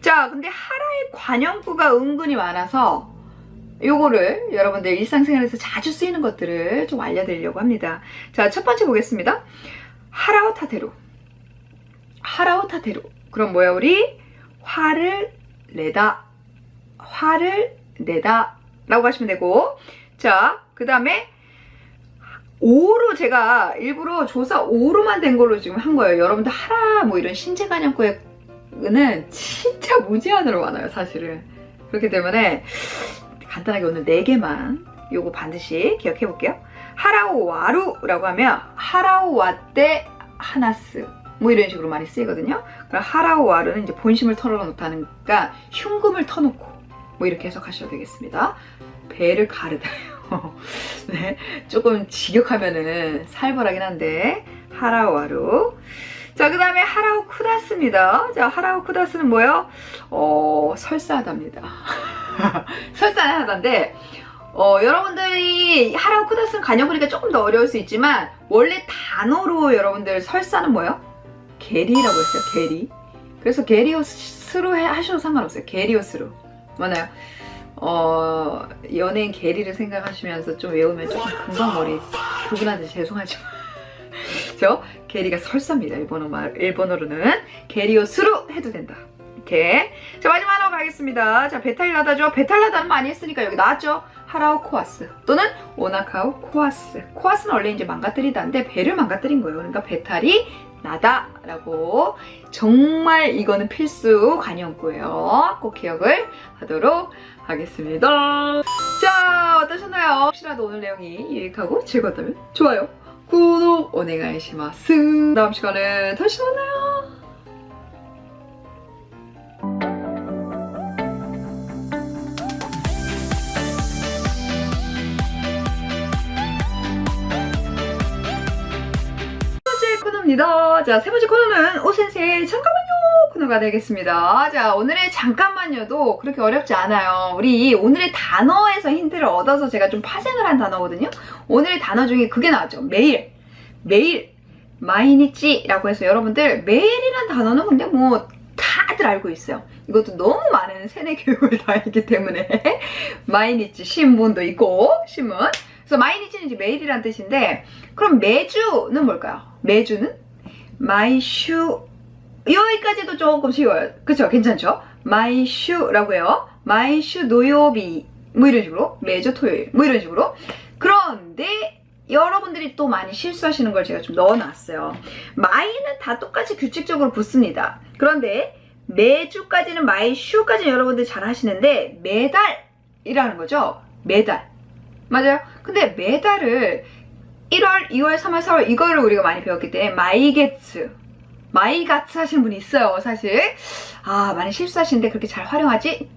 자, 근데 하라의 관형구가 은근히 많아서 요거를 여러분들 일상생활에서 자주 쓰이는 것들을 좀 알려드리려고 합니다. 자, 첫 번째 보겠습니다. 하라오 타테루. 하라오 타테루. 그럼 뭐야, 우리? 화를 내다. 화를 내다. 라고 하시면 되고. 자, 그 다음에 5로 제가 일부러 조사 5로만 된 걸로 지금 한 거예요. 여러분들 하라 뭐 이런 신체관념구에는 진짜 무제한으로 많아요, 사실은. 그렇기 때문에 간단하게 오늘 4개만 요거 반드시 기억해 볼게요. 하라오 와루라고 하면 하라오 와떼 하나스 뭐 이런 식으로 많이 쓰이거든요. 그럼 하라오 와루는 이제 본심을 털어놓다니까 흉금을 터놓고 뭐 이렇게 해석하셔도 되겠습니다. 배를 가르다요. 네, 조금 직역하면은 살벌하긴 한데 하라오 와루. 자, 그 다음에 하라오 쿠다스입니다. 자, 하라오 쿠다스는 뭐예요? 설사하답니다. 설사하다인데 여러분들이 하라오 쿠다스는 관형구니까 조금 더 어려울 수 있지만 원래 단어로 여러분들 설사는 뭐예요? 게리라고 했어요. 게리. 그래서 게리오스로 하셔도 상관없어요. 게리오스로. 맞나요? 연예인 게리를 생각하시면서 좀 외우면 조금 금방 머리 부분한테 죄송하지만 저 게리가 설사입니다. 일본어로는 게리오스로 해도 된다. 이렇게. 자, 마지막으로 가겠습니다. 자, 베탈라다죠. 베탈라다는 많이 했으니까 여기 나왔죠. 하라오 코아스 또는 오나카오 코아스. 코아스는 원래 이제 망가뜨리다인데 배를 망가뜨린 거예요. 그러니까 배탈이 나다라고. 정말 이거는 필수 관형구예요. 꼭 기억을 하도록 하겠습니다. 자, 어떠셨나요? 혹시라도 오늘 내용이 유익하고 즐거웠다면 좋아요, 구독 오네가이시마스. 다음 시간에 다시 만나요. 코너입니다. 자, 세 번째 코너는 오센세이 잠깐만요 코너가 되겠습니다. 자, 오늘의 잠깐만요도 그렇게 어렵지 않아요. 우리 오늘의 단어에서 힌트를 얻어서 제가 좀 파생을 한 단어거든요. 오늘의 단어 중에 그게 나왔죠. 매일. 매일. 마이니치라고 해서 여러분들 매일이란 단어는 근데 뭐 다들 알고 있어요. 이것도 너무 많은 세뇌 교육을 다 했기 때문에 마이니치 신문도 있고 신문. 그래서 마이니치는 이제 매일이란 뜻인데 그럼 매주는 뭘까요? 매주는 마이슈. 여기까지도 조금 쉬워요. 그쵸? 괜찮죠? 마이슈라고 해요. 마이슈 노요비 뭐 이런 식으로. 매주 토요일 뭐 이런 식으로. 그런데 여러분들이 또 많이 실수하시는 걸 제가 좀 넣어놨어요. 마이는 다 똑같이 규칙적으로 붙습니다. 그런데 매주까지는 마이슈까지는 여러분들 잘 하시는데 매달이라는 거죠. 매달. 맞아요. 근데 매달을 1월, 2월, 3월, 4월 이거를 우리가 많이 배웠기 때문에 마이게츠, 마이가츠 하시는 분이 있어요. 사실 많이 실수하시는데 그렇게 잘 활용하지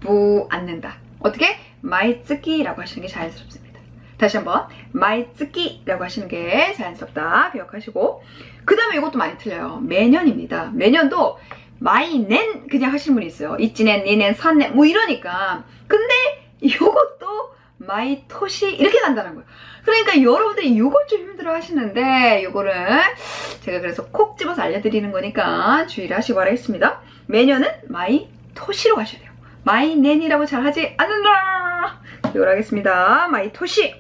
않는다. 어떻게? 마이츠키라고 하시는 게 자연스럽습니다. 다시 한번 마이츠키라고 하시는 게 자연스럽다 기억하시고, 그 다음에 이것도 많이 틀려요. 매년입니다. 매년도 마이넨 그냥 하시는 분이 있어요. 이치넨, 니넨, 산넨 뭐 이러니까. 근데 이것도 마이토시 이렇게 간다는 거예요. 그러니까 여러분들이 이걸 좀 힘들어 하시는데 이거를 제가 그래서 콕 집어서 알려드리는 거니까 주의를 하시기 바라겠습니다. 매년은 마이토시로 가셔야 돼요. 마이넨이라고 잘 하지 않는다. 기억을 하겠습니다. 마이토시.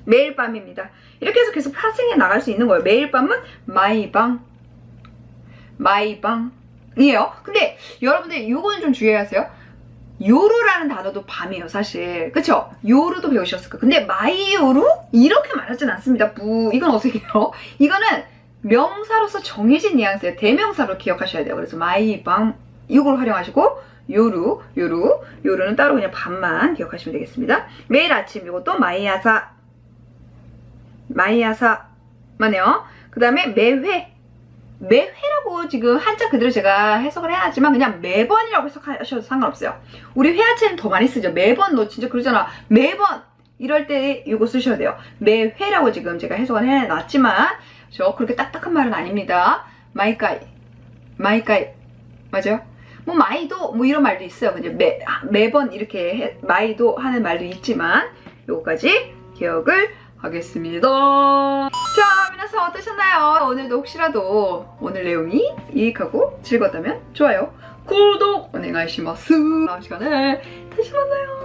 매일 밤입니다. 이렇게 해서 계속 파생해 나갈 수 있는 거예요. 매일 밤은 마이방. 마이방이에요. 근데 여러분들 이거는 좀 주의하세요. 요루라는 단어도 밤이에요, 사실. 그쵸? 요루도 배우셨을 거예요. 근데 마이요루? 이렇게 말하진 않습니다. 이건 어색해요. 이거는 명사로서 정해진 뉘앙스예요. 대명사로 기억하셔야 돼요. 그래서 마이방 이걸 활용하시고 요루는 따로 그냥 밤만 기억하시면 되겠습니다. 매일 아침 이것도 마이아사만해요. 그 다음에 매회라고 지금 한자 그대로 제가 해석을 해야지만 그냥 매번이라고 해석하셔도 상관없어요. 우리 회화체는 더 많이 쓰죠. 매번 너 진짜 그러잖아. 매번 이럴 때 이거 쓰셔야 돼요. 매회라고 지금 제가 해석을 해놨지만 저 그렇게 딱딱한 말은 아닙니다. 마이까이 맞아요? 뭐 마이도 뭐 이런 말도 있어요. 근데 매번 이렇게 마이도 하는 말도 있지만 요거까지 기억을 하겠습니다. 자,皆さん 어떠셨나요? 오늘도 혹시라도 오늘 내용이 유익하고 즐거웠다면 좋아요, 구독 오네가이시마스. 다음 시간에 다시 만나요.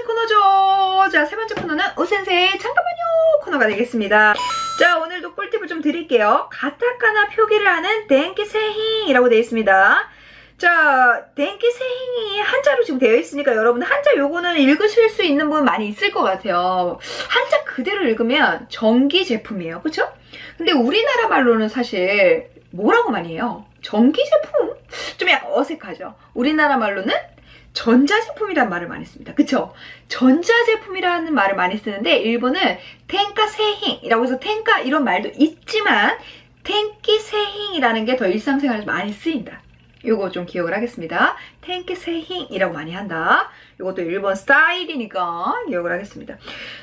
코너죠. 자, 세 번째 코너는 오센세이 잠깐만요 코너가 되겠습니다. 자, 오늘도 꿀팁을 좀 드릴게요. 가타카나 표기를 하는 덴키세힝이라고 되어 있습니다. 자, 덴키세힝이 한자로 지금 되어 있으니까 여러분 한자 요거는 읽으실 수 있는 분 많이 있을 것 같아요. 한자 그대로 읽으면 전기 제품이에요. 그쵸? 근데 우리나라 말로는 사실 뭐라고 많이 해요? 전기 제품? 좀 약간 어색하죠? 우리나라 말로는 전자제품이란 말을 많이 씁니다. 그쵸? 전자제품이라는 말을 많이 쓰는데 일본은 텐카세힝이라고 해서 텐카 이런 말도 있지만 텐키세힝이라는 게 더 일상생활에서 많이 쓰인다. 요거 좀 기억을 하겠습니다. 텐키세힝이라고 많이 한다. 요것도 일본 스타일이니까 기억을 하겠습니다.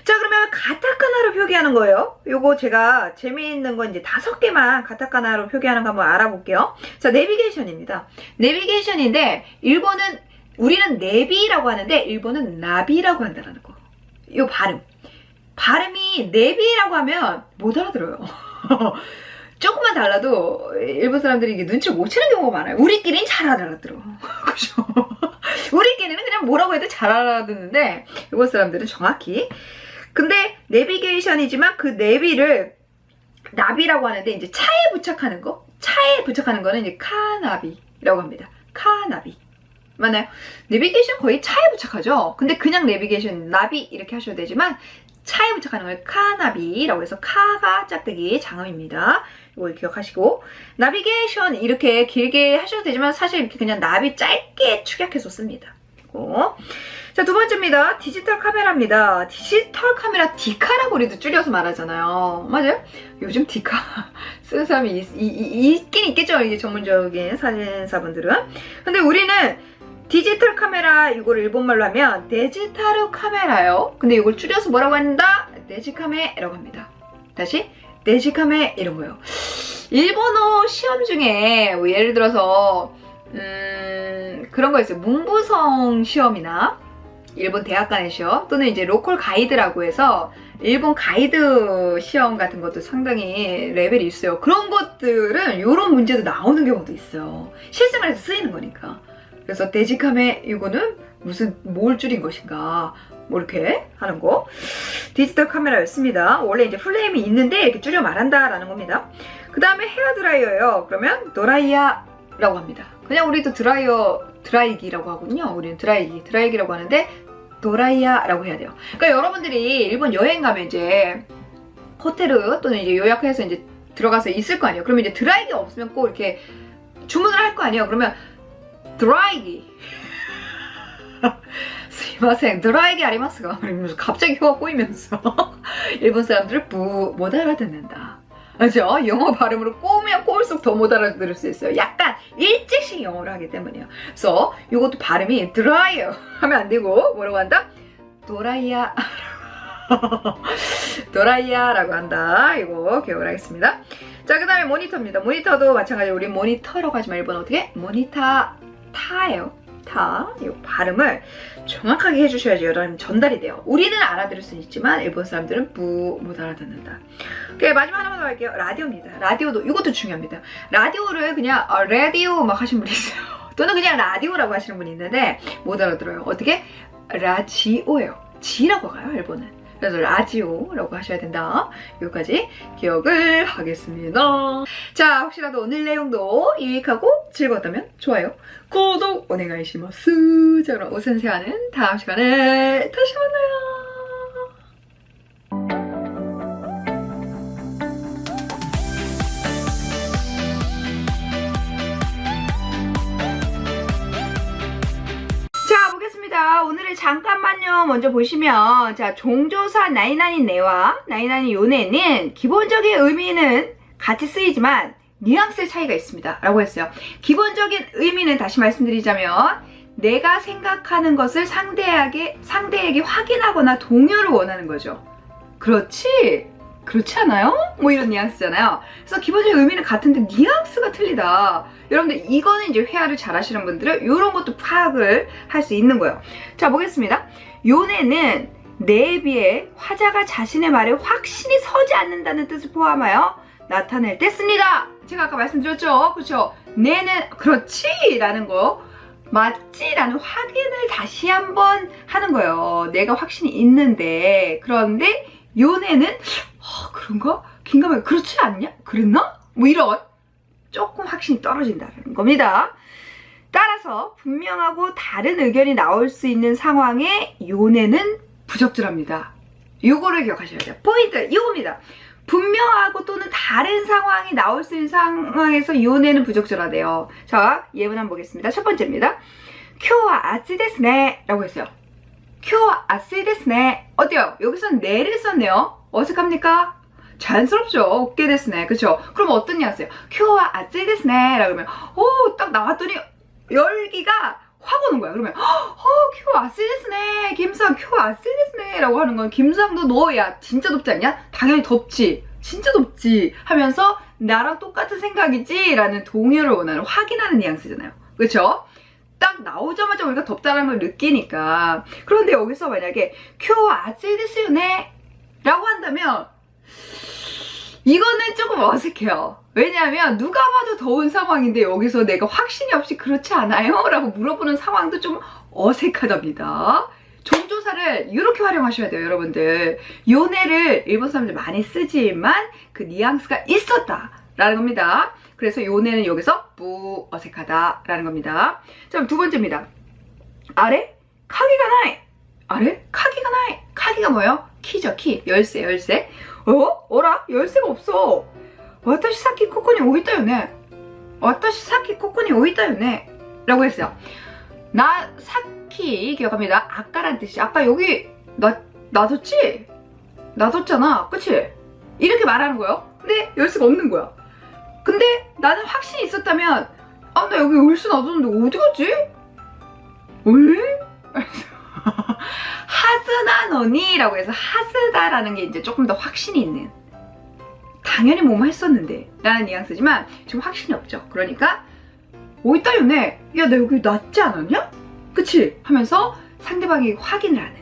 자, 그러면 가타카나로 표기하는 거예요. 요거 제가 재미있는 건 이제 5개만 가타카나로 표기하는 거 한번 알아볼게요. 자, 내비게이션입니다. 내비게이션인데 일본은 우리는 내비라고 하는데 일본은 나비라고 한다는 거. 이 발음이 내비라고 하면 못 알아들어요. 조금만 달라도 일본 사람들이 이게 눈치를 못 채는 경우가 많아요. 우리끼리는 잘 알아들어. 그죠? 우리끼리는 그냥 뭐라고 해도 잘 알아듣는데 일본 사람들은 정확히. 근데 내비게이션이지만 그 내비를 나비라고 하는데 이제 차에 부착하는 거. 차에 부착하는 거는 이제 카나비라고 합니다. 카나비. 맞나요? 내비게이션 거의 차에 부착하죠? 근데 그냥 내비게이션, 나비 이렇게 하셔도 되지만 차에 부착하는 걸 카나비라고 해서 카가 짝대기 장음입니다. 이걸 기억하시고 나비게이션 이렇게 길게 하셔도 되지만 사실 이렇게 그냥 나비 짧게 축약해서 씁니다. 그리고 자, 두 번째입니다. 디지털 카메라입니다. 디지털 카메라 디카라고 우리도 줄여서 말하잖아요. 맞아요? 요즘 디카 쓰는 사람이 있긴 있겠죠? 이게 전문적인 사진사분들은. 근데 우리는 디지털 카메라 이걸 일본말로 하면 데지타ル카메라요. 근데 이걸 줄여서 뭐라고 한다? 데지카메라고 합니다. 다시 데지카메 이런 거예요. 일본어 시험 중에 뭐 예를 들어서 그런 거 있어요. 문부성 시험이나 일본 대학 간의 시험 또는 이제 로컬 가이드라고 해서 일본 가이드 시험 같은 것도 상당히 레벨이 있어요. 그런 것들은 이런 문제도 나오는 경우도 있어요. 실생활에서 쓰이는 거니까. 그래서 데지카메 이거는 뭘 줄인 것인가 뭐 이렇게 하는 거. 디지털 카메라였습니다. 원래 이제 플레임이 있는데 이렇게 줄여 말한다 라는 겁니다. 그 다음에 헤어드라이어예요. 그러면 도라이야라고 합니다. 그냥 우리도 드라이기라고 하거든요. 우리는 드라이기라고 하는데 도라이야라고 해야 돼요. 그러니까 여러분들이 일본 여행 가면 이제 호텔 또는 이제 요약해서 이제 들어가서 있을 거 아니에요. 그러면 이제 드라이기 없으면 꼭 이렇게 주문을 할 거 아니에요. 그러면 드라이기 스미마셍 드라이기 아리마스가 갑자기 혀가 꼬이면서 일본 사람들을 못 알아듣는다. 그죠? 영어 발음으로 꼬우면 꼬울수록 더 못 알아들을 수 있어요. 약간 일찍씩 영어를 하기 때문이에요. 그래서 이것도 발음이 드라이어 하면 안 되고 뭐라고 한다? 도라이야 도라이야라고 한다. 이거 기억을 하겠습니다. 자, 그 다음에 모니터입니다. 모니터도 마찬가지로 우리 모니터라고 하지만 일본 어떻게? 타예요. 타. 이 발음을 정확하게 해주셔야지 여러분 전달이 돼요. 우리는 알아들을 수는 있지만 일본 사람들은 못 알아듣는다. 오케이, 마지막 하나만 더 할게요. 라디오입니다. 라디오도 이것도 중요합니다. 라디오를 그냥 라디오 막 하시는 분이 있어요. 또는 그냥 라디오라고 하시는 분이 있는데 못 알아들어요. 어떻게? 라지오예요. 지라고 가요, 일본은. 그래서 라디오라고 하셔야 된다. 여기까지 기억을 하겠습니다. 자, 혹시라도 오늘 내용도 유익하고 즐거웠다면 좋아요, 구독 오네가이시마스. 자, 그럼 오센세와는 다음 시간에 다시 만나요. 오늘의 잠깐만요 먼저 보시면, 자, 종조사 나이나니 네와 나이나니 요네는 기본적인 의미는 같이 쓰이지만 뉘앙스의 차이가 있습니다 라고 했어요. 기본적인 의미는 다시 말씀드리자면 내가 생각하는 것을 상대에게 확인하거나 동요를 원하는 거죠. 그렇지? 그렇지 않아요? 뭐 이런 뉘앙스잖아요. 그래서 기본적인 의미는 같은데 뉘앙스가 틀리다. 여러분들 이거는 이제 회화를 잘 하시는 분들은 이런 것도 파악을 할 수 있는 거예요. 자, 보겠습니다. 요네는 내에 비해 화자가 자신의 말에 확신이 서지 않는다는 뜻을 포함하여 나타낼 때 씁니다. 제가 아까 말씀드렸죠? 그렇죠? 내는 그렇지! 라는 거, 맞지? 라는 확인을 다시 한번 하는 거예요. 내가 확신이 있는데, 그런데 요네는 그런가? 긴가마게 그렇지 않냐? 그랬나? 뭐 이런 조금 확신이 떨어진다는 겁니다. 따라서 분명하고 다른 의견이 나올 수 있는 상황에 요네는 부적절합니다. 요거를 기억하셔야 돼요. 포인트 이겁니다. 분명하고 또는 다른 상황이 나올 수 있는 상황에서 요네는 부적절하대요. 자, 예문 한번 보겠습니다. 첫 번째입니다. 쿄와 아찌 데스네 라고 했어요. 쿄와 아찌 데스네. 어때요? 여기서는 네를 썼네요. 어색합니까? 자연스럽죠. 오케이 데스네. 그쵸? 그럼 어떤 뉘앙스예요? 쿄와 아찌 데스네 라고 그러면 딱 나왔더니 열기가 확 오는 거야. 그러면 쿄 아찌 데스네. 김상 쿄 아찌 데스네 라고 하는 건 김상도 너 야 진짜 덥지 않냐? 당연히 덥지. 진짜 덥지 하면서 나랑 똑같은 생각이지 라는 동의를 원하는 확인하는 뉘앙스잖아요. 그쵸? 딱 나오자마자 우리가 덥다는 걸 느끼니까. 그런데 여기서 만약에 쿄 아찌 데스요네 라고 한다면 이거는 조금 어색해요. 왜냐하면 누가 봐도 더운 상황인데 여기서 내가 확신이 없이 그렇지 않아요? 라고 물어보는 상황도 좀 어색하답니다. 종조사를 이렇게 활용하셔야 돼요, 여러분들. 요네를 일본 사람들 많이 쓰지만 그 뉘앙스가 있었다 라는 겁니다. 그래서 요네는 여기서 뿌 어색하다 라는 겁니다. 자, 그럼 두 번째입니다. 아래? 카기가 나이. 아래? 카기가 나이. 카기가 뭐예요? 키죠, 키. 열쇠, 열쇠. 어라? 열쇠가 없어. 와타시 사키 코코니 오이타요네. 와타시 사키 코코니 오이타요네. 라고 했어요. 나 사키 기억합니다. 아까란 뜻이. 아까 여기 놔뒀지? 놔뒀잖아. 그치? 이렇게 말하는 거예요. 근데 열쇠가 없는 거야. 근데 나는 확신이 있었다면 나 여기 열쇠 놔뒀는데 어디 갔지? 왜? 하즈나 너니 라고 해서 하즈다라는 게 이제 조금 더 확신이 있는, 당연히 뭐뭐 했었는데 라는 뉘앙스지만 지금 확신이 없죠. 그러니까 오이따요네. 야, 나 여기 놨지 않았냐? 그치? 하면서 상대방이 확인을 하는,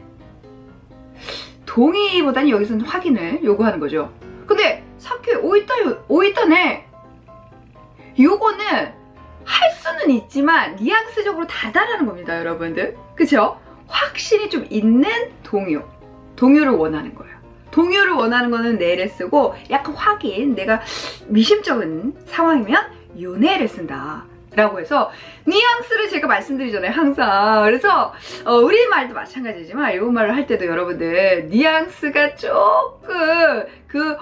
동의보다는 여기서는 확인을 요구하는 거죠. 근데 사케 오이따네 요거는 할 수는 있지만 뉘앙스적으로 다르다는 겁니다, 여러분들. 그쵸? 확신이 좀 있는 동요를 원하는 거예요. 동요를 원하는 거는 네를 쓰고, 약간 확인, 내가 미심쩍은 상황이면 요네를 쓴다 라고 해서 뉘앙스를 제가 말씀드리잖아요, 항상. 그래서 우리말도 마찬가지지만 일본말을 할 때도 여러분들 뉘앙스가 조금 그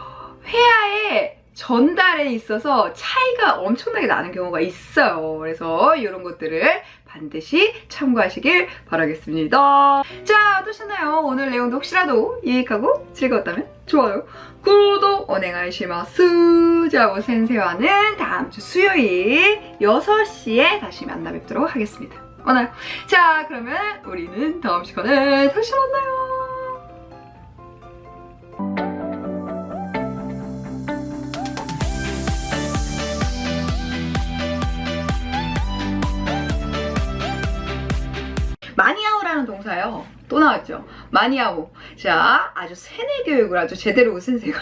회화의 전달에 있어서 차이가 엄청나게 나는 경우가 있어요. 그래서 이런 것들을 반드시 참고하시길 바라겠습니다. 자, 어떠셨나요? 오늘 내용도 혹시라도 유익하고 즐거웠다면 좋아요, 구독 오네가이시마스. 자, 오센세와는 다음 주 수요일 6시에 다시 만나 뵙도록 하겠습니다. 오늘 자, 그러면 우리는 다음 시간에 다시 만나요. 마니아오라는 동사요. 또 나왔죠. 마니아오. 자, 아주 세뇌 교육을 아주 제대로 우선세가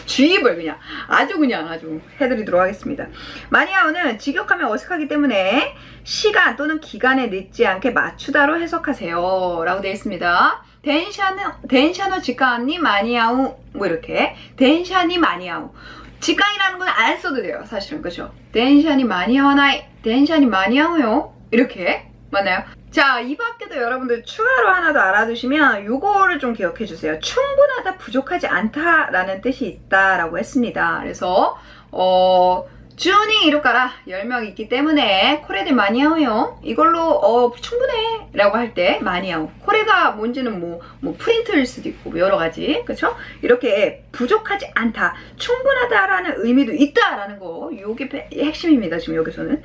주입을 그냥 아주 해드리도록 하겠습니다. 마니아오는 직역하면 어색하기 때문에 시간 또는 기간에 늦지 않게 맞추다로 해석하세요 라고 되어 있습니다. 덴샤노 직관이 마니아오, 뭐 이렇게 덴샤니 마니아오. 직관이라는 건 안 써도 돼요, 사실은. 그죠? 덴샤니 마니아오나이, 덴샤니 마니아오요, 이렇게 맞나요? 자, 이 밖에도 여러분들 추가로 하나 더 알아두시면 요거를 좀 기억해 주세요. 충분하다, 부족하지 않다라는 뜻이 있다라고 했습니다. 그래서 주니 이루까라 10명 있기 때문에 코레데 마니아오요, 이걸로 충분해 라고 할 때 마니아오. 코레가 뭔지는 뭐 프린트일 수도 있고 여러 가지, 그쵸? 이렇게 부족하지 않다, 충분하다라는 의미도 있다라는 거, 요게 핵심입니다, 지금 여기서는.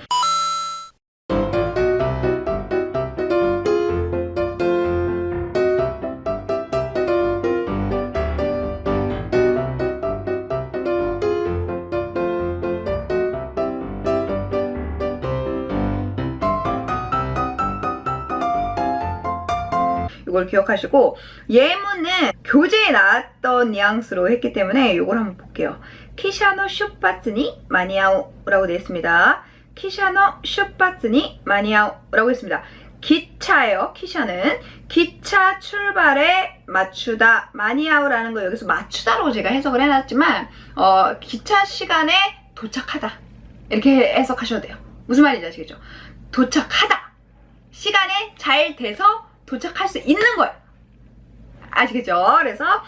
이걸 기억하시고, 예문은 교재에 나왔던 뉘앙스로 했기 때문에 이걸 한번 볼게요. 기샤노 슈파츠니 마니아오 라고 되어 있습니다. 기샤노 슈파츠니 마니아오 라고 했습니다. 기차예요. 기샤는 기차 출발에 맞추다. 마니아오라는 거 여기서 맞추다로 제가 해석을 해놨지만 기차 시간에 도착하다 이렇게 해석하셔도 돼요. 무슨 말인지 아시겠죠? 도착하다. 시간에 잘 돼서 도착할 수 있는 거예요. 아시겠죠? 그래서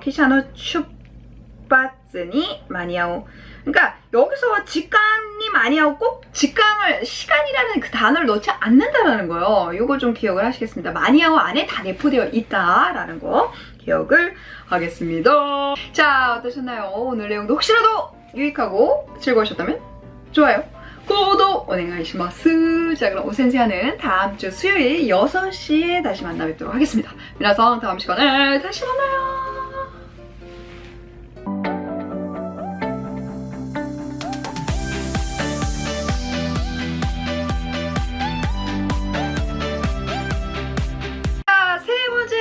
기샤노 슈파츠니 마니아오. 그러니까 여기서 직관이 마니아오 꼭 직관을 시간이라는 그 단어를 넣지 않는다라는 거예요. 이거 좀 기억을 하시겠습니다. 마니아오 안에 다 내포되어 있다라는 거 기억을 하겠습니다. 자, 어떠셨나요? 오늘 내용도 혹시라도 유익하고 즐거우셨다면 좋아요, 구독 오네가이시마스. 자, 그럼 오센세하는 다음 주 수요일 6시에 다시 만나 뵙도록 하겠습니다. 미나상 다음 시간에 다시 만나요.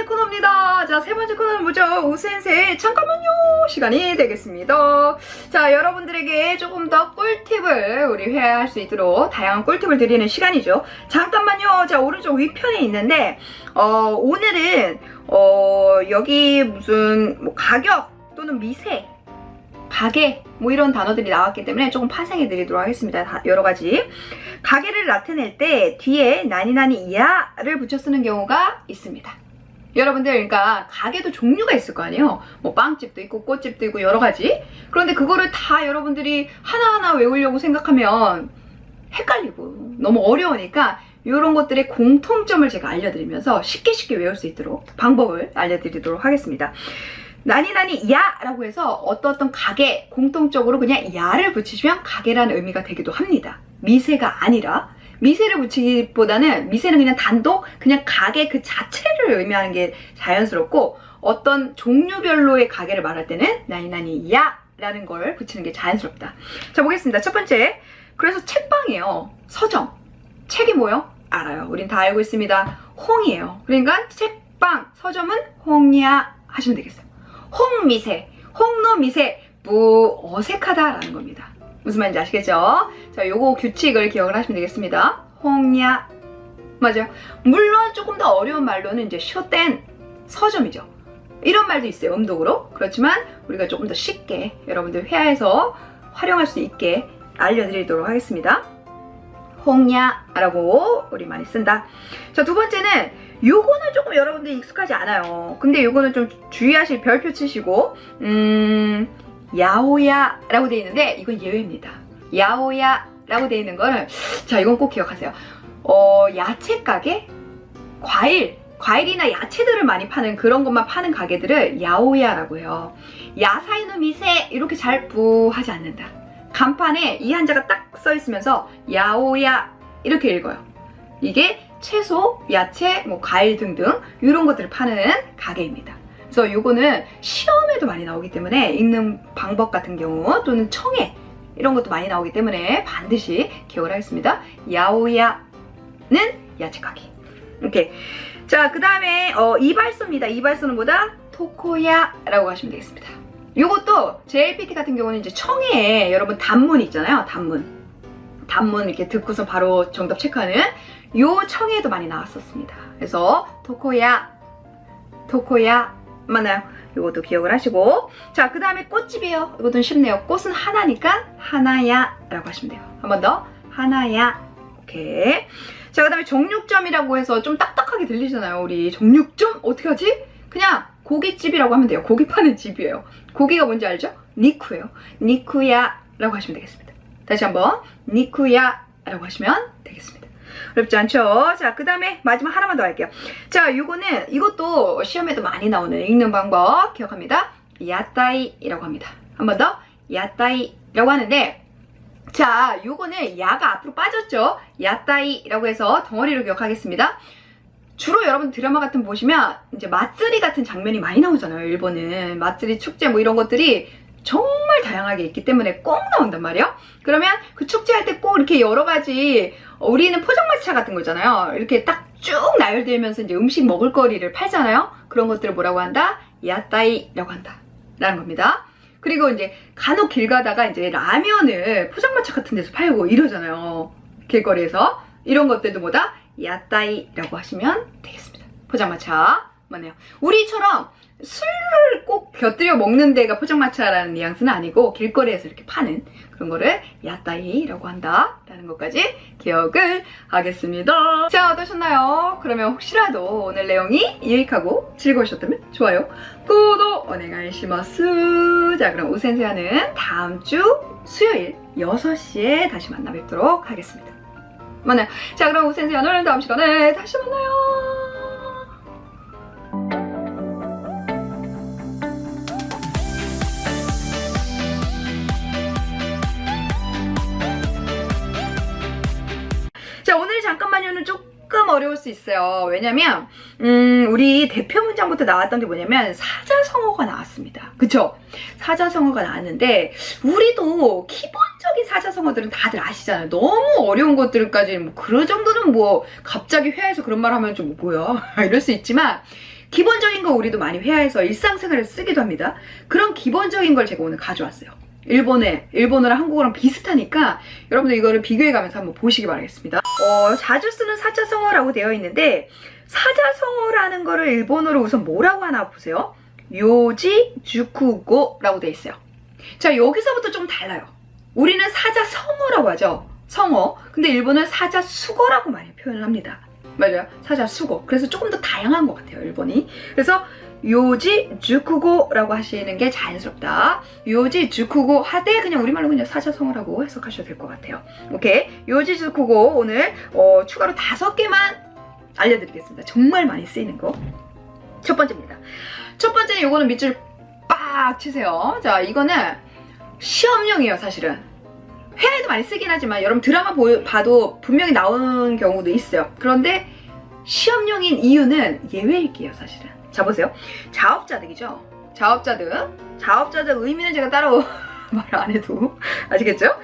코너입니다. 자, 세 번째 코너는 뭐죠? 오센세 잠깐만요 시간이 되겠습니다. 자, 여러분들에게 조금 더 꿀팁을 우리 회화할 수 있도록 다양한 꿀팁을 드리는 시간이죠. 잠깐만요. 자, 오른쪽 위편에 있는데 오늘은 여기 무슨 뭐 가격 또는 미세, 가게 뭐 이런 단어들이 나왔기 때문에 조금 파생해 드리도록 하겠습니다. 여러 가지 가게를 나타낼 때 뒤에 나니나니 이야를 붙여 쓰는 경우가 있습니다. 여러분들, 그러니까 가게도 종류가 있을 거 아니에요. 뭐 빵집도 있고 꽃집도 있고 여러 가지. 그런데 그거를 다 여러분들이 하나하나 외우려고 생각하면 헷갈리고 너무 어려우니까 이런 것들의 공통점을 제가 알려드리면서 쉽게 외울 수 있도록 방법을 알려드리도록 하겠습니다. 나니나니 야라고 해서 어떤 가게 공통적으로 그냥 야를 붙이시면 가게라는 의미가 되기도 합니다. 미세가 아니라. 미세를 붙이기보다는 미세는 그냥 단독 그냥 가게 그 자체를 의미하는 게 자연스럽고, 어떤 종류별로의 가게를 말할 때는 나니나니 야라는 걸 붙이는 게 자연스럽다. 자, 보겠습니다. 첫 번째, 그래서 책방이에요. 서점. 책이 뭐예요? 알아요. 우린 다 알고 있습니다. 홍이에요. 그러니까 책방, 서점은 홍야 하시면 되겠어요. 홍미세, 홍노미세, 어색하다라는 겁니다. 무슨 말인지 아시겠죠? 자, 요거 규칙을 기억을 하시면 되겠습니다. 홍야. 맞아요. 물론 조금 더 어려운 말로는 이제 쇼땐, 서점이죠. 이런 말도 있어요, 음독으로. 그렇지만 우리가 조금 더 쉽게 여러분들 회화에서 활용할 수 있게 알려드리도록 하겠습니다. 홍야라고 우리 많이 쓴다. 자, 두 번째는 요거는 조금 여러분들 익숙하지 않아요. 근데 요거는 좀 주의하실, 별표 치시고 야오야라고 되어 있는데 이건 예외입니다. 야오야라고 되어 있는 거는, 자, 이건 꼭 기억하세요. 야채 가게, 과일이나 야채들을 많이 파는 그런 것만 파는 가게들을 야오야라고 해요. 야사이노 미세 이렇게 잘 하지 않는다. 간판에 이 한자가 딱 써 있으면서 야오야 이렇게 읽어요. 이게 채소, 야채, 뭐 과일 등등 이런 것들을 파는 가게입니다. 그래서 요거는 시험에도 많이 나오기 때문에 읽는 방법 같은 경우 또는 청해 이런 것도 많이 나오기 때문에 반드시 기억을 하겠습니다. 야오야는 야채 가게. 이렇게. 자, 그 다음에 이발소입니다. 이발소는 뭐다? 토코야라고 하시면 되겠습니다. 요것도 JLPT 같은 경우는 이제 청해에 여러분 단문 있잖아요. 단문 이렇게 듣고서 바로 정답 체크하는 요 청해에도 많이 나왔었습니다. 그래서 토코야 맞나요? 요것도 기억을 하시고. 자, 그 다음에 꽃집이에요. 이것도 쉽네요. 꽃은 하나니까 하나야라고 하시면 돼요. 한 번 더. 하나야. 오케이. 자, 그 다음에 정육점이라고 해서 좀 딱딱하게 들리잖아요. 우리 정육점? 어떻게 하지? 그냥 고깃집이라고 하면 돼요. 고기 파는 집이에요. 고기가 뭔지 알죠? 니쿠예요. 니쿠야라고 하시면 되겠습니다. 다시 한번 니쿠야라고 하시면 되겠습니다. 어렵지 않죠? 자, 그 다음에 마지막 하나만 더 할게요. 자, 이것도 시험에도 많이 나오는 읽는 방법 기억합니다. 야따이라고 합니다. 한 번 더. 야따이라고 하는데, 자, 요거는 야가 앞으로 빠졌죠? 야따이라고 해서 덩어리로 기억하겠습니다. 주로 여러분 드라마 같은 거 보시면 이제 마쓰리 같은 장면이 많이 나오잖아요. 일본은 마쓰리 축제 뭐 이런 것들이 정말 다양하게 있기 때문에 꼭 나온단 말이에요. 그러면 그 축제할 때 꼭 이렇게 여러 가지 우리는 포장마차 같은 거잖아요. 이렇게 딱 쭉 나열되면서 이제 음식 먹을거리를 팔잖아요. 그런 것들을 뭐라고 한다? 야따이라고 한다 라는 겁니다. 그리고 이제 간혹 길 가다가 이제 라면을 포장마차 같은 데서 팔고 이러잖아요. 길거리에서. 이런 것들도 뭐다? 야따이라고 하시면 되겠습니다. 포장마차. 맞네요. 우리처럼 술을 꼭 곁들여 먹는 데가 포장마차라는 뉘앙스는 아니고 길거리에서 이렇게 파는 그런 거를 야따이라고 한다 라는 것까지 기억을 하겠습니다. 자, 어떠셨나요? 그러면 혹시라도 오늘 내용이 유익하고 즐거우셨다면 좋아요, 구독 오네가이시마스. 자, 그럼 우센세아는 다음 주 수요일 6시에 다시 만나 뵙도록 하겠습니다. 맞나요? 자, 그럼 우센세아는 다음 시간에 다시 만나요. 자, 오늘 잠깐만요는 조금 어려울 수 있어요. 왜냐면 우리 대표 문장부터 나왔던 게 뭐냐면 사자성어가 나왔습니다. 그쵸? 사자성어가 나왔는데 우리도 기본적인 사자성어들은 다들 아시잖아요. 너무 어려운 것들까지 뭐 그 정도는 뭐 갑자기 회화해서 그런 말 하면 좀 뭐야 이럴 수 있지만 기본적인 거 우리도 많이 회화해서 일상생활에 쓰기도 합니다. 그런 기본적인 걸 제가 오늘 가져왔어요. 일본어랑 한국어랑 비슷하니까 여러분들 이거를 비교해가면서 한번 보시기 바라겠습니다. 자주 쓰는 사자성어라고 되어 있는데 사자성어라는 거를 일본어로 우선 뭐라고 하나 보세요. 요지 주쿠고라고 되어 있어요. 자, 여기서부터 좀 달라요. 우리는 사자성어라고 하죠. 성어. 근데 일본은 사자수거라고 많이 표현을 합니다. 맞아요. 사자수거. 그래서 조금 더 다양한 것 같아요, 일본이. 그래서 요지 주쿠고라고 하시는 게 자연스럽다. 요지 주쿠고 하되 그냥 우리말로 그냥 사자성어라고 해석하셔도 될 것 같아요. 오케이. 요지 주쿠고 오늘 추가로 5개만 알려드리겠습니다. 정말 많이 쓰이는 거. 첫 번째입니다. 첫 번째는 요거는 밑줄 빡 치세요. 자, 이거는 시험용이에요, 사실은. 회화에도 많이 쓰긴 하지만 여러분 드라마 봐도 분명히 나오는 경우도 있어요. 그런데 시험용인 이유는 예외일게요, 사실은. 자, 보세요. 자업자득이죠. 자업자득. 자업자득 의미는 제가 따로 말 안 해도 아시겠죠?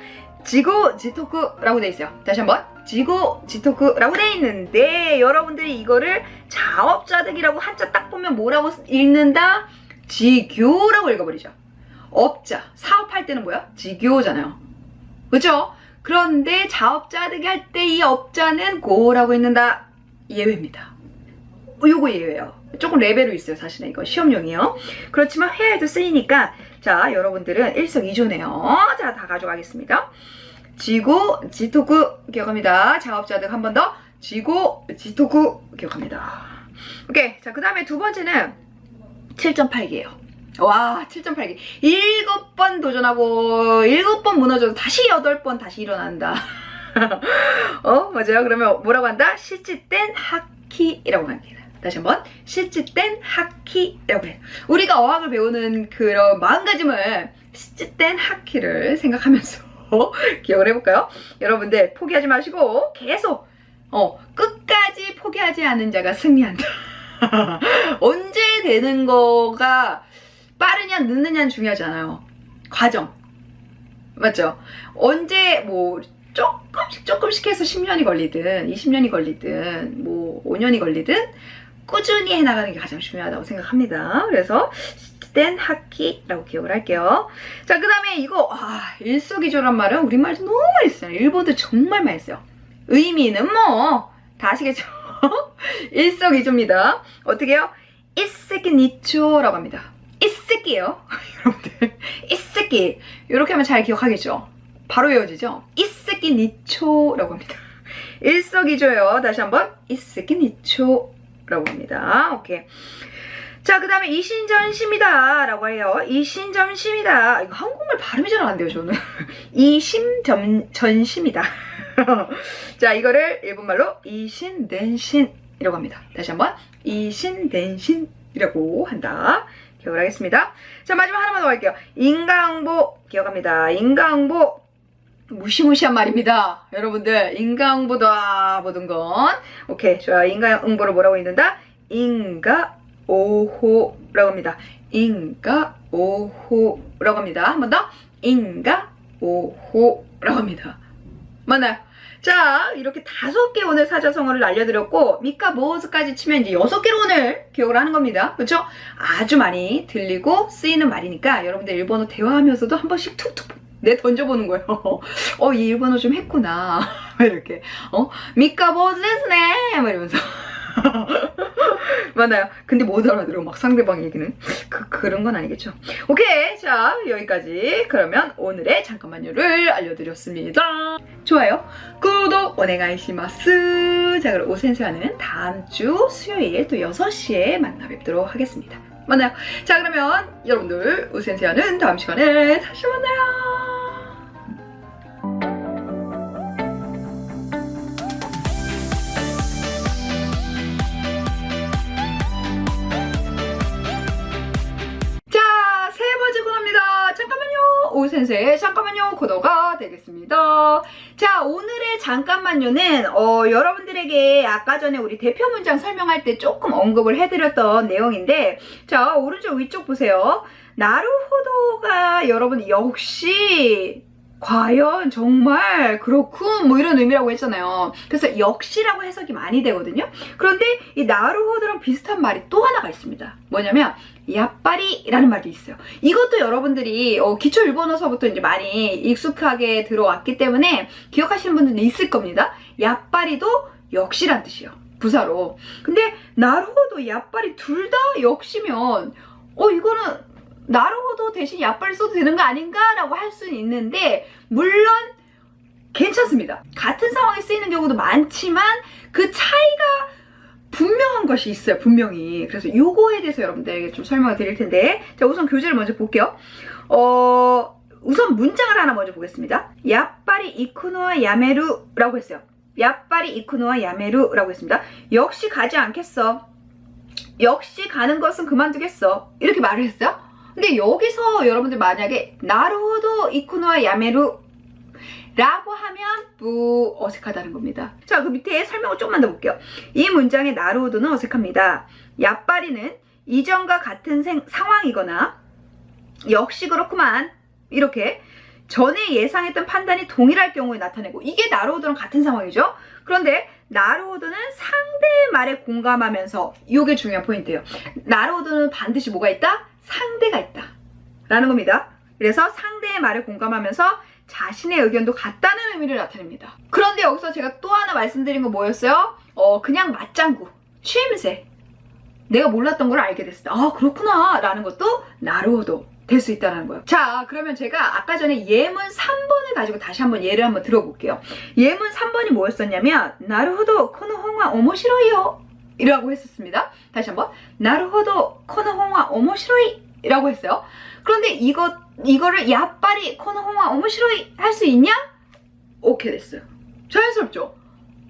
지고지토쿠라고 돼 있어요. 다시 한번. 지고지토쿠라고 돼 있는데 여러분들이 이거를 자업자득이라고 한자 딱 보면 뭐라고 읽는다? 지교라고 읽어버리죠. 업자. 사업할 때는 뭐야? 지교잖아요. 그죠? 그런데 자업자득이 할 때 이 업자는 고라고 읽는다. 예외입니다. 요거 예외예요. 조금 레벨로 있어요, 사실은. 이거 시험용이요. 그렇지만 회화에도 쓰이니까 자, 여러분들은 일석이조네요. 자, 다 가져가겠습니다. 지고 지토쿠 기억합니다. 자업자득 한 번 더. 지고 지토쿠 기억합니다. 오케이. 자, 그 다음에 두 번째는 7.8기예요. 와, 7.8기. 7번 도전하고 7번 무너져도 다시 8번 다시 일어난다. 맞아요. 그러면 뭐라고 한다? 시치땐 하키라고 합니다. 다시 한번. 시치땐 하키라고 해요. 우리가 어학을 배우는 그런 마음가짐을 시치땐 하키를 생각하면서 기억을 해볼까요? 여러분들 포기하지 마시고 계속 끝까지 포기하지 않는 자가 승리한다. 언제 되는 거가 빠르냐 늦느냐는 중요하지 않아요. 과정. 맞죠? 언제 뭐 조금씩 해서 10년이 걸리든 20년이 걸리든 뭐 5년이 걸리든 꾸준히 해나가는 게 가장 중요하다고 생각합니다. 그래서 땐 하키라고 기억을 할게요. 자, 그 다음에 이거 일석이조란 말은 우리말도 너무 많이 쓰잖아요. 일본도 정말 많이 써요. 의미는 뭐 다 아시겠죠? 일석이조입니다. 어떻게 해요? 이세키니초라고 합니다. 이세키예요. 여러분들 이세키 이렇게 하면 잘 기억하겠죠? 바로 외워지죠? 이세키니초라고 합니다. 일석이조예요. 다시 한번 이세키니초라고 합니다. 오케이. 자, 그 다음에 이신전심이다 라고 해요. 이신전심이다. 이거 한국말 발음이 잘 안 돼요, 저는. 이심전심이다. 자, 이거를 일본말로 이신덴신이라고 합니다. 다시 한번 이신덴신이라고 한다. 기억을 하겠습니다. 자, 마지막 하나만 더 할게요. 인가응보 기억합니다. 인가응보 무시무시한 말입니다. 여러분들 인가응보다 모든 건 오케이. 좋아. 인가응보를 뭐라고 읽는다? 인가오호라고 합니다. 인가 오호라고 합니다. 한 번 더. 인가 오호라고 합니다. 맞나요? 자, 이렇게 5개 오늘 사자성어를 알려드렸고 미카 모즈까지 치면 이제 6개로 오늘 기억을 하는 겁니다. 그렇죠? 아주 많이 들리고 쓰이는 말이니까 여러분들 일본어 대화하면서도 한 번씩 툭툭 내 던져보는 거예요. 이 일본어 좀 했구나. 이렇게. 미카 모즈 데스네. 막 이러면서. 맞아요. 근데 못 알아들어. 막 상대방 얘기는. 그런 건 아니겠죠. 오케이. 자, 여기까지. 그러면 오늘의 잠깐만요를 알려드렸습니다. 좋아요. 구독 오네가이시마스. 자, 그럼 오센세와는 다음 주 수요일 또 6시에 만나 뵙도록 하겠습니다. 맞나요? 자, 그러면 여러분들 오센세와는 다음 시간에 다시 만나요. 오센세의 잠깐만요 코너가 되겠습니다. 자, 오늘의 잠깐만요는 여러분들에게 아까 전에 우리 대표 문장 설명할 때 조금 언급을 해드렸던 내용인데, 자, 오른쪽 위쪽 보세요. 나루호도가 여러분 역시 과연 정말 그렇군 뭐 이런 의미라고 했잖아요. 그래서 역시라고 해석이 많이 되거든요. 그런데 이 나루호도랑 비슷한 말이 또 하나가 있습니다. 뭐냐면 야빠리라는 말이 있어요. 이것도 여러분들이 기초 일본어서부터 이제 많이 익숙하게 들어왔기 때문에 기억하시는 분들은 있을 겁니다. 야빠리도 역시란 뜻이에요. 부사로. 근데 나루호도 야빠리 둘 다 역시면 이거는 나루호도 대신 야빠리 써도 되는 거 아닌가? 라고 할 수는 있는데 물론 괜찮습니다. 같은 상황에 쓰이는 경우도 많지만 그 차이가 분명한 것이 있어요. 분명히. 그래서 요거에 대해서 여러분들에게 좀 설명을 드릴 텐데, 자, 우선 교재를 먼저 볼게요. 우선 문장을 하나 먼저 보겠습니다. 야빠리 이쿠노와 야메루라고 했어요. 야빠리 이쿠노와 야메루라고 했습니다. 역시 가지 않겠어. 역시 가는 것은 그만두겠어. 이렇게 말을 했어요. 근데 여기서 여러분들 만약에 나루호도 이쿠노와 야메루 라고 하면 뿌 어색하다는 겁니다. 자, 그 밑에 설명을 조금만 더 볼게요. 이 문장의 나루호도는 어색합니다. 야빠리는 이전과 같은 상황이거나 역시 그렇구만 이렇게 전에 예상했던 판단이 동일할 경우에 나타내고, 이게 나루호도랑 같은 상황이죠. 그런데 나루호도는 상대의 말에 공감하면서, 이게 중요한 포인트예요. 나루호도는 반드시 뭐가 있다? 상대가 있다 라는 겁니다. 그래서 상대의 말에 공감하면서 자신의 의견도 같다는 의미를 나타냅니다. 그런데 여기서 제가 또 하나 말씀드린 거 뭐였어요? 그냥 맞장구, 취임새. 내가 몰랐던 걸 알게 됐을 때, 그렇구나 라는 것도 나루호도 될 수 있다는 거예요. 자, 그러면 제가 아까 전에 예문 3번을 가지고 다시 한번 예를 한번 들어볼게요. 예문 3번이 뭐였었냐면 나루호도 코노 홍화 오모시로이요 이라고 했었습니다. 다시 한번 나루호도 코노 홍화 오모시로이 라고 했어요. 그런데 이거를 야빠리 코노 홍화 오모시로이 할 수 있냐? 오케이 됐어요. 자연스럽죠?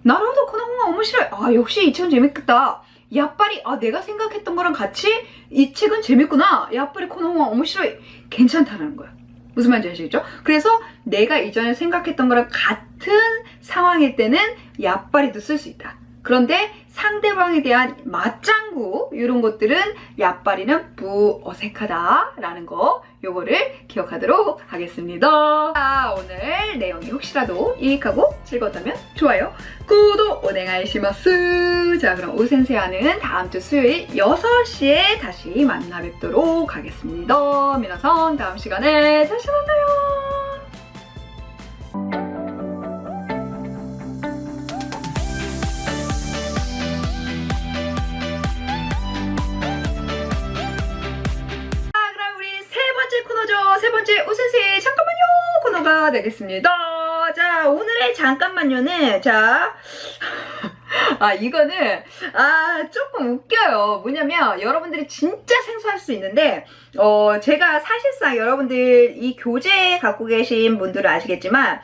나루호도 코노 홍화 오모시로이. 역시 이 책은 재밌겠다. 야빠리 내가 생각했던 거랑 같이 이 책은 재밌구나. 야빠리 코노 홍화 오모시로이 괜찮다는 거야. 무슨 말인지 아시겠죠? 그래서 내가 이전에 생각했던 거랑 같은 상황일 때는 야빠리도 쓸 수 있다. 그런데 상대방에 대한 맞장구 이런 것들은 야빠리는 부 어색하다라는 거, 요거를 기억하도록 하겠습니다. 자, 오늘 내용이 혹시라도 유익하고 즐거웠다면 좋아요, 구독 오네가이시마스. 자, 그럼 오센세와는 다음 주 수요일 6시에 다시 만나 뵙도록 하겠습니다. 미나상 다음 시간에 다시 만나요. 세 번째 오센세 잠깐만요 코너가 되겠습니다. 자, 오늘의 잠깐만요는 이거는 조금 웃겨요. 뭐냐면 여러분들이 진짜 생소할 수 있는데 제가 사실상 여러분들 이 교재 갖고 계신 분들은 아시겠지만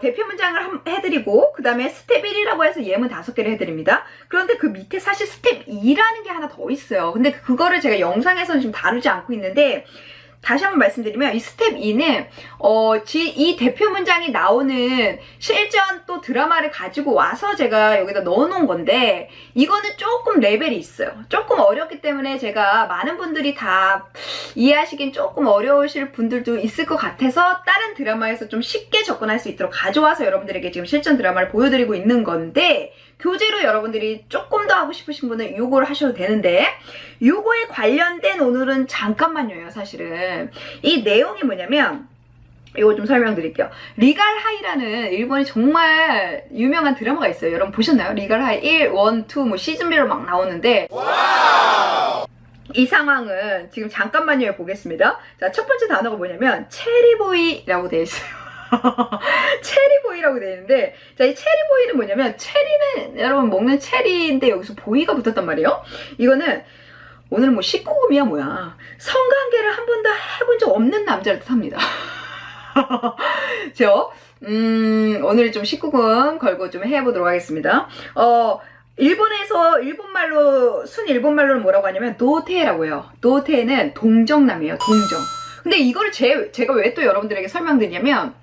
대표 문장을 해드리고 그 다음에 스텝 1이라고 해서 예문 5개를 해드립니다. 그런데 그 밑에 사실 스텝 2라는 게 하나 더 있어요. 근데 그거를 제가 영상에서는 지금 다루지 않고 있는데 다시 한번 말씀드리면 이 스텝 2는 이 대표 문장이 나오는 실전 또 드라마를 가지고 와서 제가 여기다 넣어놓은 건데 이거는 조금 레벨이 있어요. 조금 어렵기 때문에 제가 많은 분들이 다 이해하시긴 조금 어려우실 분들도 있을 것 같아서 다른 드라마에서 좀 쉽게 접근할 수 있도록 가져와서 여러분들에게 지금 실전 드라마를 보여드리고 있는 건데 교재로 여러분들이 조금 더 하고 싶으신 분은 요거를 하셔도 되는데 요거에 관련된 오늘은 잠깐만요요. 사실은 이 내용이 뭐냐면 이거 좀 설명드릴게요. 리갈 하이라는 일본이 정말 유명한 드라마가 있어요. 여러분 보셨나요? 리갈 하이 1, 1, 2 뭐 시즌별로 막 나오는데 이 상황은 지금 잠깐만요 보겠습니다. 자, 첫 번째 단어가 뭐냐면 체리보이라고 되어 있어요. 체리보이라고 되어 있는데 자, 이 체리보이는 뭐냐면 체리는 여러분 먹는 체리인데 여기서 보이가 붙었단 말이에요. 이거는 오늘은 뭐 19금이야 뭐야. 성관계를 한 번도 해본 적 없는 남자를 뜻합니다. 오늘 좀 19금 걸고 좀 해보도록 하겠습니다. 일본에서 일본말로는 뭐라고 하냐면 도테라고 해요. 도테는 동정남이에요. 동정. 근데 이거를 제가 왜 또 여러분들에게 설명드리냐면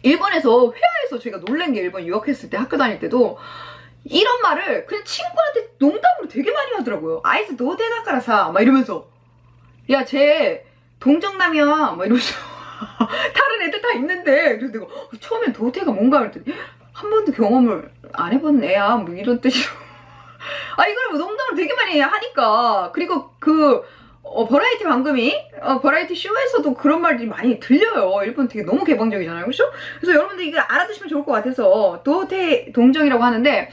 일본에서 회화에서 제가 놀란 게 일본 유학했을 때 학교 다닐 때도 이런 말을 그냥 친구한테 농담으로 되게 많이 하더라고요. 아이스 도테다카라사 막 이러면서 야 쟤 동정남이야 막 이러면서 다른 애들 다 있는데 그래서 내가 처음엔 도테가 뭔가 그랬더니 한 번도 경험을 안 해본 애야 뭐 이런 뜻이로 이걸 뭐 농담을 되게 많이 하니까 그리고 버라이티 버라이티 쇼에서도 그런 말들이 많이 들려요. 일본 되게 너무 개방적이잖아요. 그렇죠? 그래서 여러분들 이거 알아두시면 좋을 것 같아서 도테 동정이라고 하는데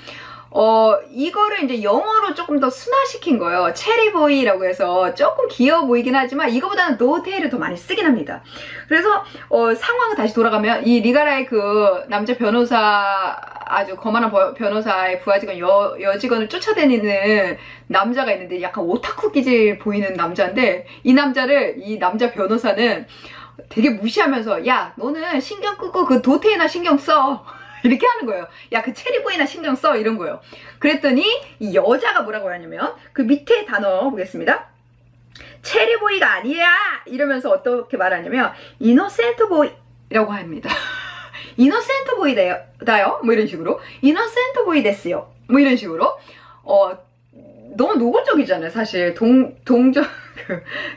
이거를 이제 영어로 조금 더 순화시킨 거예요. 체리보이라고 해서 조금 귀여워 보이긴 하지만 이거보다는 도테를 더 많이 쓰긴 합니다. 그래서 상황을 다시 돌아가면 이 리가라의 그 남자 변호사 아주 거만한 변호사의 부하직원 여직원을 쫓아다니는 남자가 있는데 약간 오타쿠 기질 보이는 남자인데 이 남자 변호사는 되게 무시하면서 야 너는 신경 끄고 그 도테나 신경 써 이렇게 하는 거예요. 야 그 체리보이나 신경 써 이런 거예요. 그랬더니 이 여자가 뭐라고 하냐면 그 밑에 단어 보겠습니다. 체리보이가 아니야 이러면서 어떻게 말하냐면 이노센트 보이라고 합니다. 이노센트 보이다요 뭐 이런 식으로 이노센트 보이 됐어요 뭐 이런 식으로 너무 노골적이잖아요. 사실 동정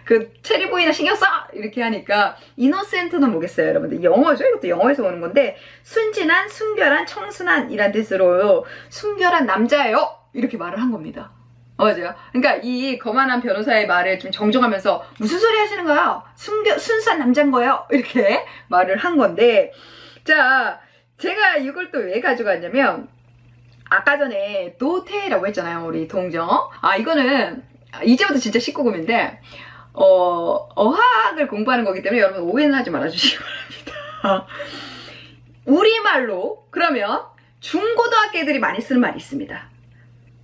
그 체리보이나 신경 써 이렇게 하니까 이노센트는 뭐겠어요 여러분들. 영어죠. 이것도 영어에서 오는 건데 순진한, 순결한, 청순한 이란 뜻으로 순결한 남자예요 이렇게 말을 한 겁니다. 맞아요. 그러니까 이 거만한 변호사의 말을 좀 정정하면서 무슨 소리 하시는 거야? 순수한 남자인 거예요 이렇게 말을 한 건데 자 제가 이걸 또 왜 가져갔냐면 아까 전에 도테라고 했잖아요. 우리 동정. 이거는 이제부터 진짜 19금인데 어학을 공부하는 거기 때문에 여러분 오해는 하지 말아주시기 바랍니다. 우리말로 그러면 중고등학교 애들이 많이 쓰는 말이 있습니다.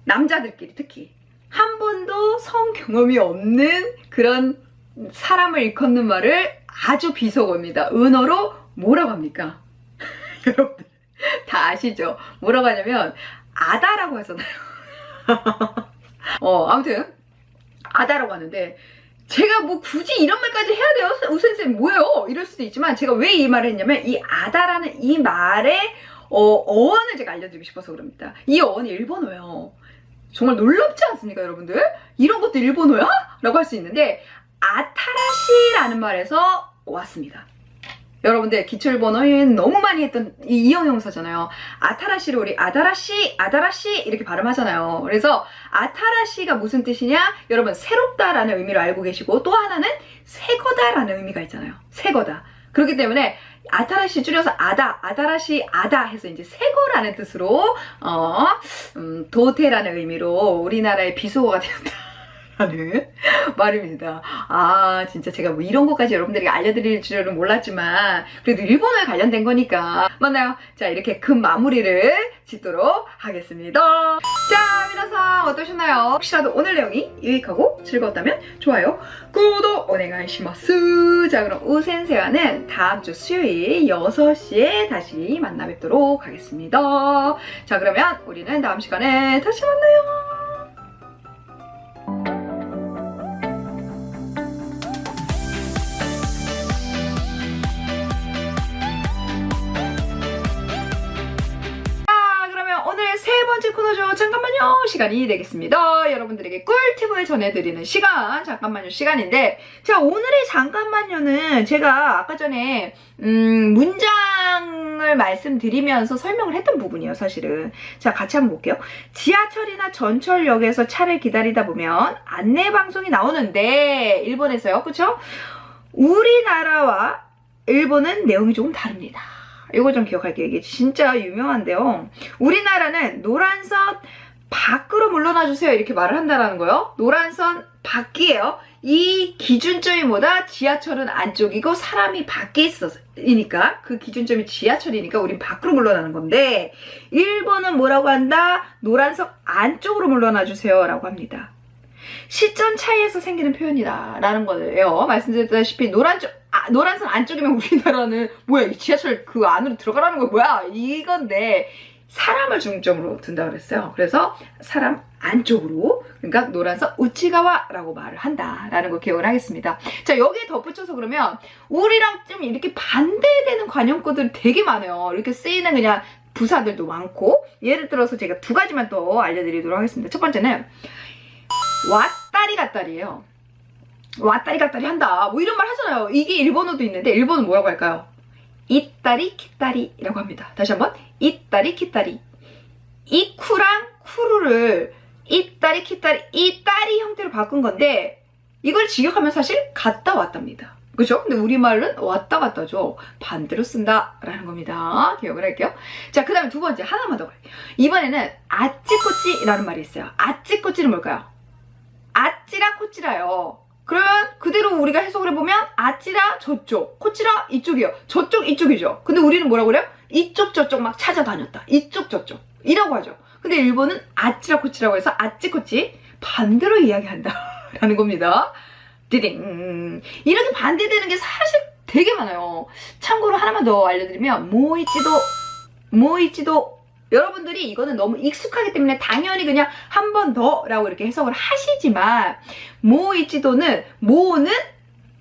남자들끼리 특히 한 번도 성 경험이 없는 그런 사람을 일컫는 말을 아주 비속어입니다. 은어로 뭐라고 합니까? 여러분들 다 아시죠? 뭐라고 하냐면 아다라고 하잖아요. 아무튼 아다라고 하는데 제가 뭐 굳이 이런 말까지 해야 돼요? 우선쌤 뭐예요? 이럴 수도 있지만 제가 왜 이 말을 했냐면 이 아다라는 이 말의 어원을 제가 알려드리고 싶어서 그럽니다. 이 어원이 일본어예요. 정말 놀랍지 않습니까 여러분들? 이런 것도 일본어야? 라고 할 수 있는데 아타라시라는 말에서 왔습니다. 여러분들 기출번호에 너무 많이 했던 이 형용사잖아요. 아타라시를 우리 아다라시 이렇게 발음하잖아요. 그래서 아타라시가 무슨 뜻이냐? 여러분 새롭다라는 의미로 알고 계시고 또 하나는 새거다라는 의미가 있잖아요. 새거다. 그렇기 때문에 아타라시 줄여서 아다라시 아다 해서 이제 새거라는 뜻으로 도테라는 의미로 우리나라의 비속어가 되었다. 하는 말입니다. 진짜 제가 뭐 이런 것까지 여러분들에게 알려드릴 줄은 몰랐지만 그래도 일본어에 관련된 거니까 맞나요? 자 이렇게 금 마무리를 짓도록 하겠습니다. 자皆さん 어떠셨나요? 혹시라도 오늘 내용이 유익하고 즐거웠다면 좋아요, 구독 오네가이시마스. 자 그럼 우센세와는 다음 주 수요일 6시에 다시 만나 뵙도록 하겠습니다. 자 그러면 우리는 다음 시간에 다시 만나요. 시간이 되겠습니다. 여러분들에게 꿀팁을 전해드리는 시간, 잠깐만요 시간인데, 자, 오늘의 잠깐만요는 제가 아까 전에 문장을 말씀드리면서 설명을 했던 부분이에요, 사실은. 자, 같이 한번 볼게요. 지하철이나 전철역에서 차를 기다리다 보면 안내방송이 나오는데, 일본에서요, 그쵸? 우리나라와 일본은 내용이 조금 다릅니다. 이거 좀 기억할게요. 이게 진짜 유명한데요. 우리나라는 노란선 밖으로 물러나주세요 이렇게 말을 한다는 거예요. 노란선 밖이에요. 이 기준점이 뭐다? 지하철은 안쪽이고 사람이 밖에 있으니까 그 기준점이 지하철이니까 우린 밖으로 물러나는 건데, 일본은 뭐라고 한다? 노란선 안쪽으로 물러나주세요 라고 합니다. 시점 차이에서 생기는 표현이다 라는 거예요. 말씀드렸다시피 노란선 안쪽이면 우리나라는 뭐야, 이 지하철 그 안으로 들어가라는 거 뭐야 이건데, 사람을 중점으로 둔다 그랬어요. 그래서 사람 안쪽으로, 그러니까 노란선 우치가와라고 말을 한다라는 거 기억을 하겠습니다. 자, 여기에 덧붙여서 그러면 우리랑 좀 이렇게 반대되는 관용구들이 되게 많아요. 이렇게 쓰이는 그냥 부사들도 많고, 예를 들어서 제가 두 가지만 또 알려드리도록 하겠습니다. 첫 번째는 왔다리 갔다리예요. 왔다리 갔다리 한다 뭐 이런 말 하잖아요. 이게 일본어도 있는데, 일본은 뭐라고 할까요? 이따리 키따리라고 합니다. 다시 한번, 이따리 키따리. 이쿠랑 쿠루를 이따리 키따리, 이따리 형태로 바꾼 건데, 이걸 직역하면 사실 갔다 왔답니다. 그죠? 근데 우리말은 왔다 갔다죠. 반대로 쓴다라는 겁니다. 기억을 할게요. 자, 그 다음에 두 번째, 하나만 더 갈게요. 이번에는 아찌꼬찌라는 말이 있어요. 아찌꼬찌는 뭘까요? 아찌라 코찌라요. 그러면 그대로 우리가 해석을 해보면 아찌라 저쪽, 코찌라 이쪽이요. 저쪽 이쪽이죠. 근데 우리는 뭐라고 그래요? 이쪽 저쪽 막 찾아다녔다. 이쪽 저쪽 이라고 하죠. 근데 일본은 아찌라 코찌라고 해서 아찌코찌 반대로 이야기한다 라는 겁니다. 디딩. 이렇게 반대되는 게 사실 되게 많아요. 참고로 하나만 더 알려드리면, 모이찌도 여러분들이 이거는 너무 익숙하기 때문에 당연히 그냥 한 번 더 라고 이렇게 해석을 하시지만, 모이찌도는 모는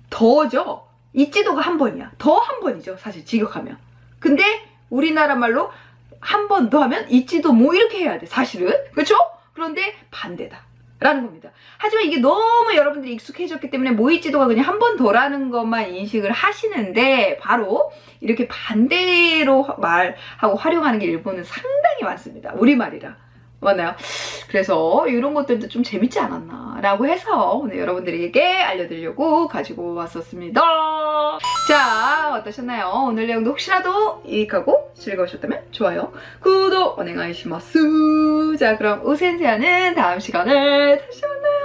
더죠. 이찌도가 한 번이야. 더 한 번이죠, 사실 직역하면. 근데 우리나라 말로 한 번 더 하면 이찌도 모 이렇게 해야 돼, 사실은. 그렇죠? 그런데 반대다 라는 겁니다. 하지만 이게 너무 여러분들이 익숙해졌기 때문에 모이찌도가 그냥 한 번 더라는 것만 인식을 하시는데, 바로 이렇게 반대로 말하고 활용하는 게 일본은 상당히 많습니다. 우리말이라. 맞나요? 그래서 이런 것들도 좀 재밌지 않았나 라고 해서 오늘 여러분들에게 알려드리려고 가지고 왔었습니다. 자, 어떠셨나요? 오늘 내용도 혹시라도 유익하고 즐거우셨다면 좋아요, 구독 오네가이시마스. 자, 그럼 우센세아는 다음 시간에 다시 만나요.